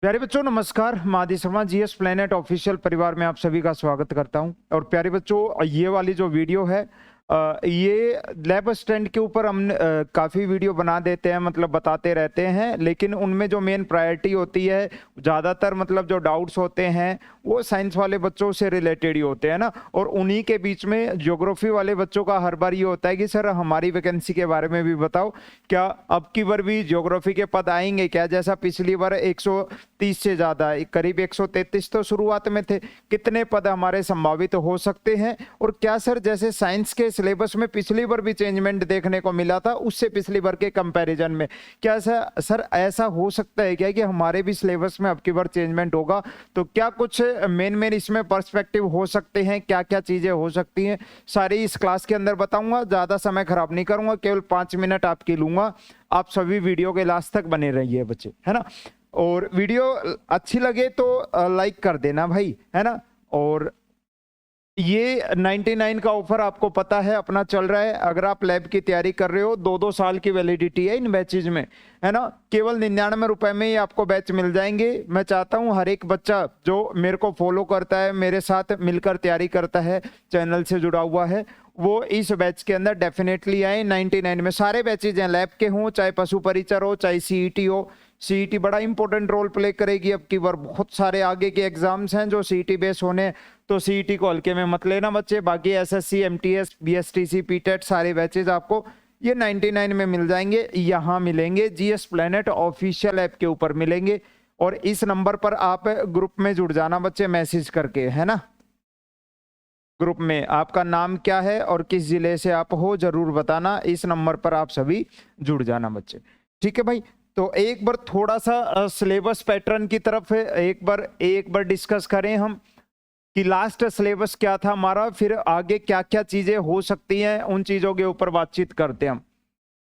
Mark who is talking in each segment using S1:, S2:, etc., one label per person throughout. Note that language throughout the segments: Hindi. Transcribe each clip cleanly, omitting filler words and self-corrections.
S1: प्यारे बच्चों नमस्कार। मैं आदि शर्मा जीएस प्लेनेट ऑफिशियल परिवार में आप सभी का स्वागत करता हूं। और प्यारे बच्चों ये वाली जो वीडियो है ये लैब स्टैंड के ऊपर हम काफ़ी वीडियो बना देते हैं, मतलब बताते रहते हैं, लेकिन उनमें जो मेन प्रायोरिटी होती है ज़्यादातर मतलब जो डाउट्स होते हैं वो साइंस वाले बच्चों से रिलेटेड ही होते हैं ना। और उन्हीं के बीच में ज्योग्राफी वाले बच्चों का हर बार ये होता है कि सर हमारी वैकेंसी के बारे में भी बताओ, क्या अब की बार भी ज्योग्राफी के पद आएंगे क्या? जैसा पिछली बार 130 से ज़्यादा करीब 133 तो शुरुआत में थे, कितने पद हमारे संभावित हो सकते हैं? और क्या सर जैसे साइंस के सिलेबस में पिछली बार भी चेंजमेंट देखने को मिला था, उससे पिछली बार के कंपैरिजन में क्या सर ऐसा हो सकता है क्या कि हमारे भी सिलेबस में अब की बार चेंजमेंट होगा? तो क्या कुछ मेन इसमें पर्सपेक्टिव हो सकते हैं, क्या क्या चीजें हो सकती हैं, सारी इस क्लास के अंदर बताऊंगा। ज्यादा समय खराब नहीं करूंगा, केवल 5 मिनट आपकी लूंगा। आप सभी वीडियो के लास्ट तक बने रहिए बच्चे, है ना। और वीडियो अच्छी लगे तो लाइक कर देना भाई, है ना। और ये 99 का ऑफर आपको पता है अपना चल रहा है। अगर आप लैब की तैयारी कर रहे हो, 2-2 साल की वैलिडिटी है इन बैचेज में, है ना। केवल 99 रुपए में ही आपको बैच मिल जाएंगे। मैं चाहता हूं हर एक बच्चा जो मेरे को फॉलो करता है, मेरे साथ मिलकर तैयारी करता है, चैनल से जुड़ा हुआ है, वो इस बैच के अंदर डेफिनेटली आए। 99 में सारे बैचेज हैं, लैब के हों, चाहे पशु परिचर हो, चाहे सीईटी हो। सीईटी बड़ा इंपॉर्टेंट रोल प्ले करेगी अब की बार। बहुत सारे आगे के एग्जाम्स हैं जो सीईटी बेस होने, तो सीईटी को हल्के में मत लेना बच्चे। बाकी एसएससी, एमटीएस, बीएसटीसी, पीटेट सारे बैचेज आपको ये 99 में मिल जाएंगे। यहाँ मिलेंगे जीएस प्लेनेट ऑफिशियल ऐप के ऊपर मिलेंगे। और इस नंबर पर आप ग्रुप में जुड़ जाना बच्चे, मैसेज करके, है ना। ग्रुप में आपका नाम क्या है और किस जिले से आप हो जरूर बताना। इस नंबर पर आप सभी जुड़ जाना बच्चे, ठीक है भाई। तो एक बार थोड़ा सा सिलेबस पैटर्न की तरफ एक बार डिस्कस करें हम कि लास्ट सिलेबस क्या था हमारा, फिर आगे क्या क्या चीजें हो सकती हैं, उन चीजों के ऊपर बातचीत करते हैं हम,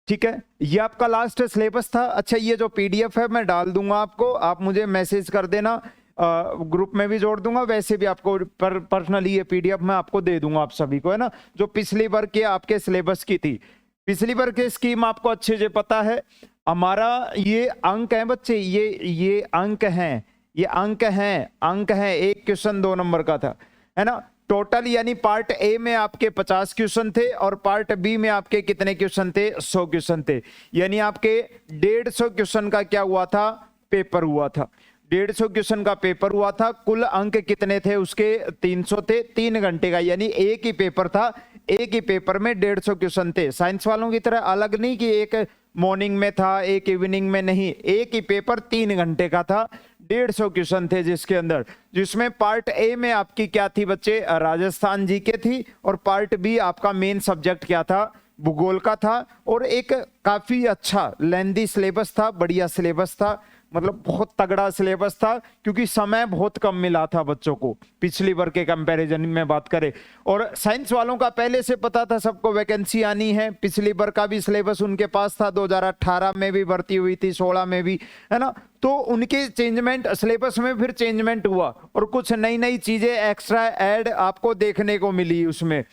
S1: ठीक है। ये आपका लास्ट सिलेबस था। अच्छा, ये जो पीडीएफ है मैं डाल दूंगा आपको, आप मुझे मैसेज कर देना, ग्रुप में भी जोड़ दूंगा। वैसे भी आपको पर्सनली ये पीडीएफ मैं आपको दे दूंगा आप सभी को, है ना। जो पिछली बार के आपके सिलेबस की थी, पिछली बार की स्कीम आपको अच्छे से पता है। हमारा ये अंक है बच्चे, ये अंक हैं, ये अंक हैं। एक क्वेश्चन 2 नंबर का था, है ना। टोटल यानी पार्ट ए में आपके 50 क्वेश्चन थे और पार्ट बी में आपके कितने क्वेश्चन थे? 100 क्वेश्चन थे। यानी आपके 150 क्वेश्चन का क्या हुआ था? पेपर हुआ था। 150 क्वेश्चन का पेपर हुआ था। कुल अंक कितने थे उसके? 300 थे। 3 घंटे का, यानी एक ही पेपर था। एक ही पेपर में 150 क्वेश्चन थे। साइंस वालों की तरह अलग नहीं कि एक मॉर्निंग में था एक इवनिंग में, नहीं, एक ही पेपर 3 घंटे का था। 150 क्वेश्चन थे जिसके अंदर, जिसमें पार्ट ए में आपकी क्या थी बच्चे? राजस्थान जीके थी। और पार्ट बी आपका मेन सब्जेक्ट क्या था? भूगोल का था। और एक काफी अच्छा लेंदी सिलेबस था, बढ़िया सिलेबस था, मतलब बहुत तगड़ा सिलेबस था, क्योंकि समय बहुत कम मिला था बच्चों को पिछली बार के कंपैरिजन में बात करें। और साइंस वालों का पहले से पता था सबको वैकेंसी आनी है। पिछली बार का भी सिलेबस उनके पास था, 2018 में भी भर्ती हुई थी, 16 में भी, है ना। तो उनके चेंजमेंट सिलेबस में फिर चेंजमेंट हुआ और कुछ नई नई चीजें एक्स्ट्रा ऐड आपको देखने को मिली उसमें,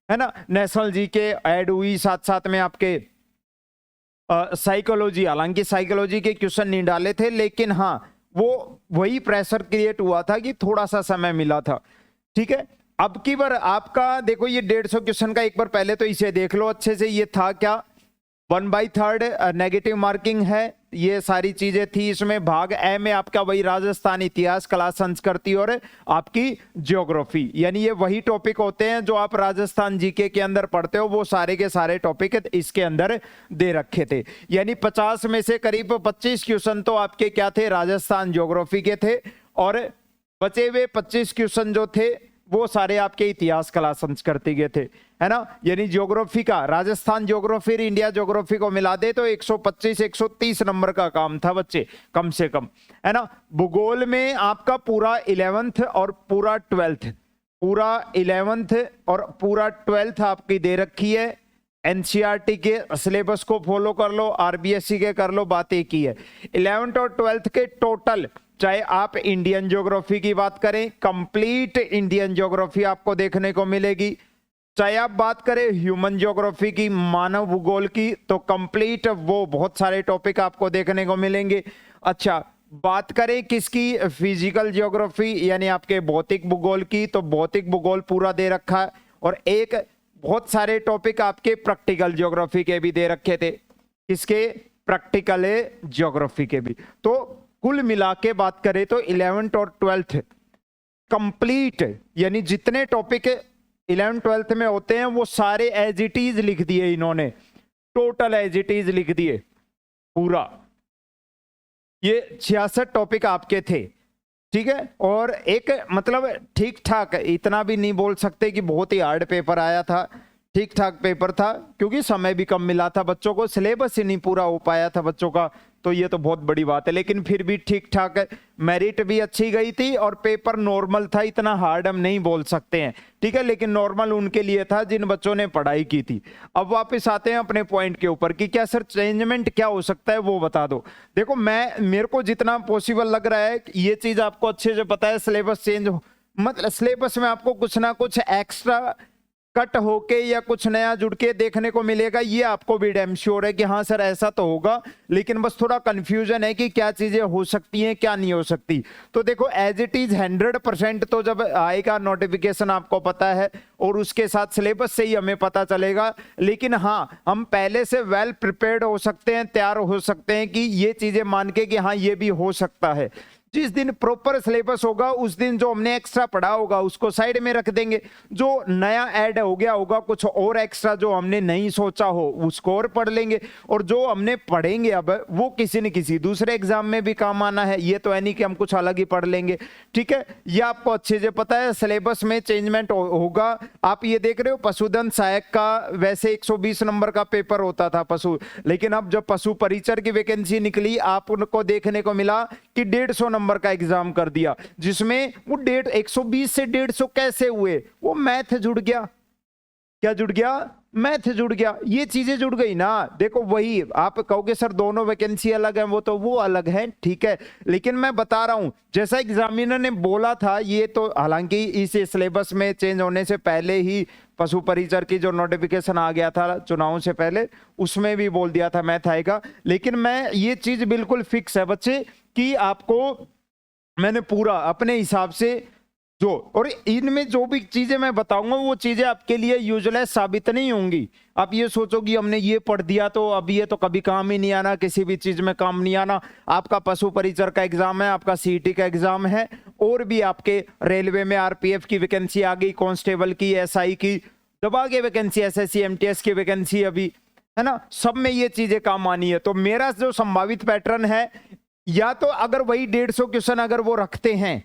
S1: है ना। नेशनल जीके ऐड हुई, साथ साथ में आपके साइकोलॉजी, हालांकि साइकोलॉजी के क्वेश्चन नहीं डाले थे, लेकिन हाँ वो वही प्रेशर क्रिएट हुआ था कि थोड़ा सा समय मिला था, ठीक है। अब की बार आपका देखो, ये 150 क्वेश्चन का एक बार पहले तो इसे देख लो अच्छे से। ये था क्या? 1/3 नेगेटिव मार्किंग है, ये सारी चीजें थी इसमें। भाग ए में आपका वही राजस्थान, इतिहास, कला, संस्कृति और आपकी ज्योग्राफी, यानी ये वही टॉपिक होते हैं जो आप राजस्थान जीके के अंदर पढ़ते हो। वो सारे के सारे टॉपिक इसके अंदर दे रखे थे। यानी 50 में से करीब 25 क्वेश्चन तो आपके क्या थे? राजस्थान ज्योग्राफी के थे। और बचे हुए 25 क्वेश्चन जो थे वो सारे आपके इतिहास, कला, संस्कृति के थे, है ना। यानी ज्योग्राफी का, राजस्थान ज्योग्राफी, इंडिया ज्योग्राफी को मिला दे तो 125-130 नंबर का काम था बच्चे, कम से कम, है ना। भूगोल में आपका पूरा 11th और पूरा 12th, पूरा 11th और पूरा 12th आपकी दे रखी है। एनसीईआरटी के सिलेबस को फॉलो कर लो, आरबीएससी के कर लो, बात एक ही है। 11th और 12th के टोटल, चाहे आप इंडियन ज्योग्राफी की बात करें, कंप्लीट इंडियन ज्योग्राफी आपको देखने को मिलेगी। चाहे आप बात करें ह्यूमन ज्योग्राफी की, मानव भूगोल की, तो कंप्लीट वो बहुत सारे टॉपिक आपको देखने को मिलेंगे। अच्छा, बात करें किसकी, फिजिकल ज्योग्राफी यानी आपके भौतिक भूगोल की, तो भौतिक भूगोल पूरा दे रखा है और एक बहुत सारे टॉपिक आपके प्रैक्टिकल ज्योग्राफी के भी दे रखे थे, किसके, प्रैक्टिकल ज्योग्राफी के भी। तो कुल मिला के बात करें तो 11th और 12th कंप्लीट, यानी जितने टॉपिक 11th 12th में होते हैं वो सारे एज इट इज लिख दिए इन्होंने, टोटल एज इट इज लिख दिए पूरा। ये 66 टॉपिक आपके थे, ठीक है। और एक मतलब ठीक ठाक, इतना भी नहीं बोल सकते कि बहुत ही हार्ड पेपर आया था, ठीक ठाक पेपर था, क्योंकि समय भी कम मिला था बच्चों को, सिलेबस ही नहीं पूरा हो पाया था बच्चों का, तो ये तो बहुत बड़ी बात है। लेकिन फिर भी ठीक ठाक है, मेरिट भी अच्छी गई थी और पेपर नॉर्मल था, इतना हार्ड हम नहीं बोल सकते हैं, ठीक है, लेकिन नॉर्मल उनके लिए था जिन बच्चों ने पढ़ाई की थी। अब वापस आते हैं अपने पॉइंट के ऊपर कि क्या सर चेंजमेंट क्या हो सकता है वो बता दो। देखो मेरे को जितना पॉसिबल लग रहा है ये चीज आपको अच्छे से पता है, सिलेबस चेंज मतलब सिलेबस में आपको कुछ ना कुछ एक्स्ट्रा कट होके या कुछ नया जुड़ के देखने को मिलेगा, ये आपको भी डैम श्योर है कि हाँ सर ऐसा तो होगा, लेकिन बस थोड़ा कंफ्यूजन है कि क्या चीजें हो सकती हैं क्या नहीं हो सकती। तो देखो एज इट इज 100% तो जब आएगा नोटिफिकेशन आपको पता है, और उसके साथ सिलेबस से ही हमें पता चलेगा। लेकिन हाँ हम पहले से वेल प्रिपेयर्ड हो सकते हैं, तैयार हो सकते हैं कि ये चीजें मान के कि हाँ ये भी हो सकता है। जिस दिन प्रॉपर सिलेबस होगा उस दिन जो हमने एक्स्ट्रा पढ़ा होगा उसको साइड में रख देंगे, जो नया ऐड हो गया होगा कुछ और एक्स्ट्रा जो हमने नहीं सोचा हो उसको और पढ़ लेंगे, और जो हमने पढ़ेंगे अब वो किसी न किसी दूसरे एग्जाम में भी काम आना है, ये तो है नहीं कि हम कुछ अलग ही पढ़ लेंगे, ठीक है। ये आपको अच्छे से पता है सिलेबस में चेंजमेंट होगा। आप ये देख रहे हो पशुधन सहायक का वैसे 120 नंबर का पेपर होता था पशु, लेकिन अब जब पशु परिचर की वैकेंसी निकली आपको देखने को मिला कि 150 नंबर का एग्जाम कर दिया, जिसमें वो 120 से 150 कैसे हुए, वो मैथ जुड़ गया। क्या जुड़ गया, मैथ जुड़ गया, ये चीजें जुड़ गई ना। देखो वही आप कहोगे सर दोनों वैकेंसी अलग है, वो अलग है, ठीक है, लेकिन मैं बता रहा हूं जैसा एग्जामिनर ने बोला था, ये तो हालांकि इस सिलेबस में चेंज होने से पहले ही पशु परिचर की जो नोटिफिकेशन आ गया था चुनाव से पहले, उसमें भी बोल दिया था मैथ आएगा, लेकिन मैं ये चीज बिल्कुल फिक्स है बच्चे कि आपको मैंने पूरा अपने हिसाब से जो, और इनमें जो भी चीजें मैं बताऊंगा वो चीजें आपके लिए यूजलेस साबित नहीं होंगी। आप ये सोचोगे हमने ये पढ़ दिया तो अब ये तो कभी काम ही नहीं आना, किसी भी चीज में काम नहीं आना। आपका पशु परिचर का एग्जाम है, आपका सीईटी का एग्जाम है, और भी आपके रेलवे में आरपीएफ की वैकेंसी आ गई, कांस्टेबल की, एसआई की, दबा के वैकेंसी, एसएससी एमटीएस की वैकेंसी अभी है ना, सब में ये चीजें काम आनी है। तो मेरा जो संभावित पैटर्न है, या तो अगर वही 150 क्वेश्चन अगर वो रखते हैं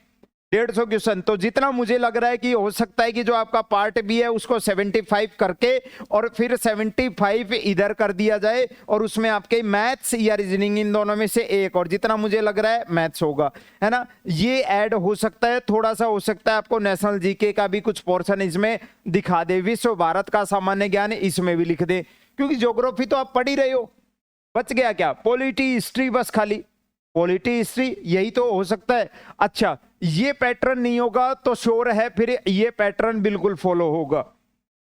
S1: 150 क्वेश्चन, तो जितना मुझे लग रहा है कि हो सकता है कि जो आपका पार्ट बी है उसको 75 करके और फिर 75 इधर कर दिया जाए, और उसमें आपके मैथ्स या रीजनिंग इन दोनों में से एक, और जितना मुझे लग रहा है मैथ्स होगा, है ना, ये ऐड हो सकता है। थोड़ा सा हो सकता है आपको नेशनल जीके का भी कुछ पोर्शन इसमें दिखा दे, विश्व भारत का सामान्य ज्ञान इसमें भी लिख दे, क्योंकि ज्योग्राफी तो आप पढ़ ही रहे हो। बच गया क्या, पॉलिटी हिस्ट्री, बस खाली पॉलिटी हिस्ट्री, यही तो हो सकता है। अच्छा ये पैटर्न नहीं होगा तो श्योर है फिर ये पैटर्न बिल्कुल फॉलो होगा,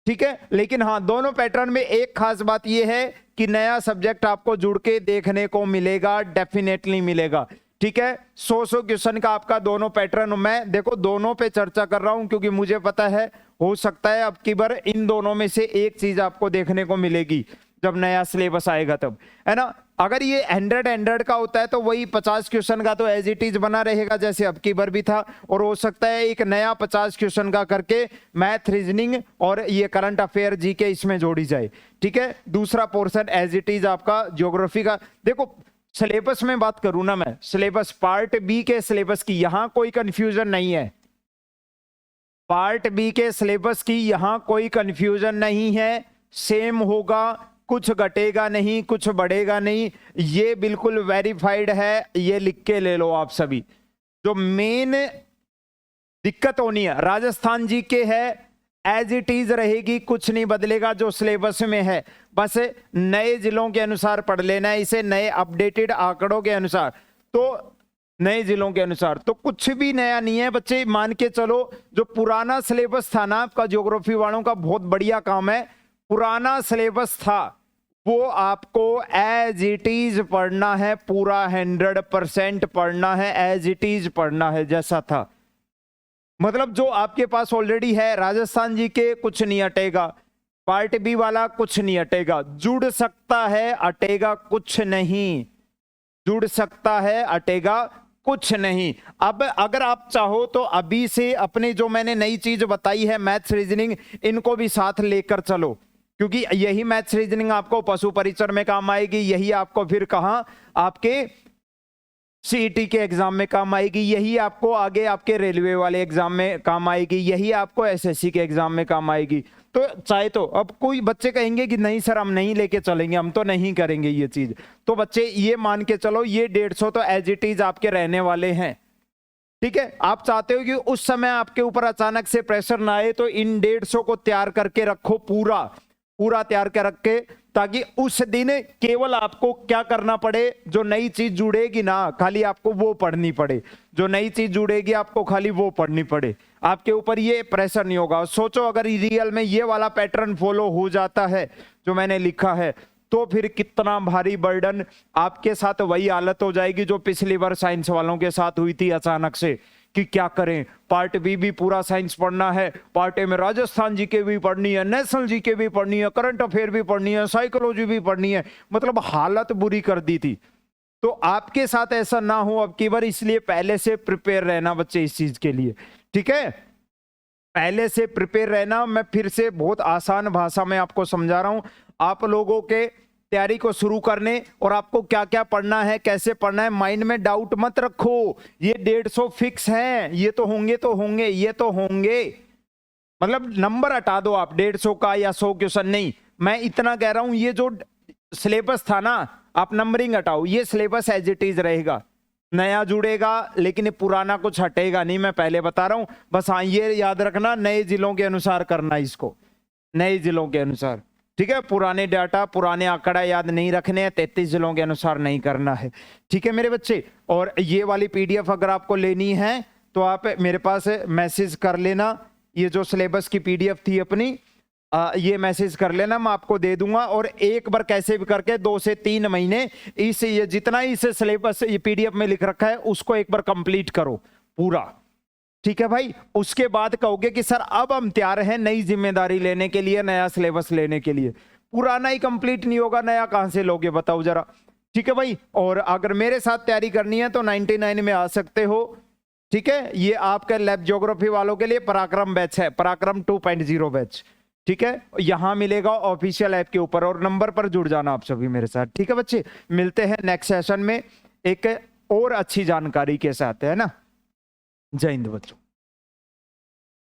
S1: ठीक है। लेकिन हाँ दोनों पैटर्न में एक खास बात ये है कि नया सब्जेक्ट आपको जुड़ के देखने को मिलेगा, डेफिनेटली मिलेगा, ठीक है। 100 क्वेश्चन का आपका दोनों पैटर्न, मैं देखो दोनों पे चर्चा कर रहा हूं क्योंकि मुझे पता है हो सकता है अब की बार इन दोनों में से एक चीज आपको देखने को मिलेगी जब नया सिलेबस आएगा तब, है ना। अगर ये 100 का होता है तो वही 50 क्वेश्चन का तो एज इट इज बना रहेगा जैसे अब की बार भी था, और हो सकता है एक नया 50 क्वेश्चन का करके मैथ, रीजनिंग और ये करंट अफेयर जीके इसमें जोड़ी जाए, ठीक है। दूसरा पोर्शन एज इट इज आपका ज्योग्राफी का। देखो सिलेबस में बात करूं ना मैं, सिलेबस पार्ट बी के सिलेबस की यहां कोई कंफ्यूजन नहीं है, पार्ट बी के सिलेबस की यहां कोई कंफ्यूजन नहीं है, सेम होगा, कुछ घटेगा नहीं, कुछ बढ़ेगा नहीं, ये बिल्कुल वेरीफाइड है, ये लिख के ले लो आप सभी। जो मेन दिक्कत होनी है राजस्थान जी के है, एज इट इज रहेगी, कुछ नहीं बदलेगा जो सिलेबस में है, बस नए जिलों के अनुसार पढ़ लेना है इसे, नए अपडेटेड आंकड़ों के अनुसार, तो नए जिलों के अनुसार, तो कुछ भी नया नहीं है बच्चे, मान के चलो। जो पुराना सिलेबस था ना आपका ज्योग्राफी वालों का, बहुत बढ़िया काम है, पुराना सिलेबस था वो आपको एज इट इज पढ़ना है, पूरा 100% पढ़ना है, एज इट इज पढ़ना है जैसा था। मतलब जो आपके पास ऑलरेडी है, राजस्थान जी के कुछ नहीं हटेगा, पार्ट बी वाला कुछ नहीं हटेगा, जुड़ सकता है अटेगा कुछ नहीं, जुड़ सकता है अटेगा कुछ नहीं। अब अगर आप चाहो तो अभी से अपने जो मैंने नई चीज बताई है मैथ्स रीजनिंग, इनको भी साथ लेकर चलो, क्योंकि यही मैथ्स रीजनिंग आपको पशु परिचर में काम आएगी, यही आपको फिर कहां आपके सीईटी के एग्जाम में काम आएगी, यही आपको आगे आपके रेलवे वाले एग्जाम में काम आएगी, यही आपको एसएससी के एग्जाम में काम आएगी। तो चाहे तो अब कोई बच्चे कहेंगे कि नहीं सर हम नहीं लेके चलेंगे, हम तो नहीं करेंगे ये चीज, तो बच्चे ये मान के चलो ये 150 तो एज इट इज आपके रहने वाले हैं। ठीक है, आप चाहते हो कि उस समय आपके ऊपर अचानक से प्रेशर ना आए, तो इन 150 को तैयार करके रखो, पूरा तैयार कर रख के, ताकि उस दिन केवल आपको क्या करना पड़े, जो नई चीज जुड़ेगी ना खाली आपको वो पढ़नी पड़े, जो नई चीज जुड़ेगी आपको खाली वो पढ़नी पड़े, आपके ऊपर ये प्रेशर नहीं होगा। सोचो अगर रियल में ये वाला पैटर्न फॉलो हो जाता है जो मैंने लिखा है, तो फिर कितना भारी बर्डन आपके साथ वही हालत हो जाएगी जो पिछली बार साइंस वालों के साथ हुई थी अचानक से, कि क्या करें, पार्ट बी भी पूरा साइंस पढ़ना है, पार्ट ए में राजस्थान जी के भी पढ़नी है, नेशनल जी के भी पढ़नी है, करंट अफेयर भी पढ़नी है, साइकोलॉजी भी पढ़नी है, मतलब हालत बुरी कर दी थी। तो आपके साथ ऐसा ना हो अब की बार, इसलिए पहले से प्रिपेयर रहना बच्चे इस चीज के लिए। ठीक है, पहले से प्रिपेयर रहना। मैं फिर से बहुत आसान भाषा में आपको समझा रहा हूं, आप लोगों के तैयारी को शुरू करने और आपको क्या क्या पढ़ना है, कैसे पढ़ना है, माइंड में डाउट मत रखो, ये 150 फिक्स हैं, ये तो होंगे तो होंगे, ये तो होंगे, मतलब नंबर हटा दो आप 150 का या 100 क्वेश्चन नहीं, मैं इतना कह रहा हूं ये जो सिलेबस था ना आप नंबरिंग हटाओ, ये सिलेबस एज इट इज रहेगा, नया जुड़ेगा लेकिन पुराना कुछ हटेगा नहीं, मैं पहले बता रहा हूं। बस हाँ ये याद रखना नए जिलों के अनुसार करना इसको, नए जिलों के अनुसार। ठीक है, पुराने डाटा पुराने आंकड़ा याद नहीं रखने हैं, 33 जिलों के अनुसार नहीं करना है। ठीक है मेरे बच्चे, और ये वाली पीडीएफ अगर आपको लेनी है तो आप मेरे पास मैसेज कर लेना, ये जो सिलेबस की पीडीएफ थी अपनी, ये मैसेज कर लेना, मैं आपको दे दूंगा। और एक बार कैसे भी करके 2 से 3 महीने इस ये जितना इस सिलेबस ये पीडीएफ में लिख रखा है उसको एक बार कंप्लीट करो पूरा। ठीक है भाई, उसके बाद कहोगे कि सर अब हम तैयार हैं नई जिम्मेदारी लेने के लिए, नया सिलेबस लेने के लिए। पुराना ही कंप्लीट नहीं होगा, नया कहां से लोगे बताओ जरा। ठीक है भाई, और अगर मेरे साथ तैयारी करनी है तो 99 में आ सकते हो। ठीक है, ये आपके लैब ज्योग्राफी वालों के लिए पराक्रम बैच है, पराक्रम 2.0 बैच। ठीक है, यहां मिलेगा ऑफिशियल ऐप के ऊपर, और नंबर पर जुड़ जाना आप सभी मेरे साथ। ठीक है बच्चे, मिलते हैं नेक्स्ट सेशन में एक और अच्छी जानकारी के साथ, है ना। जय हिंद बच्चों।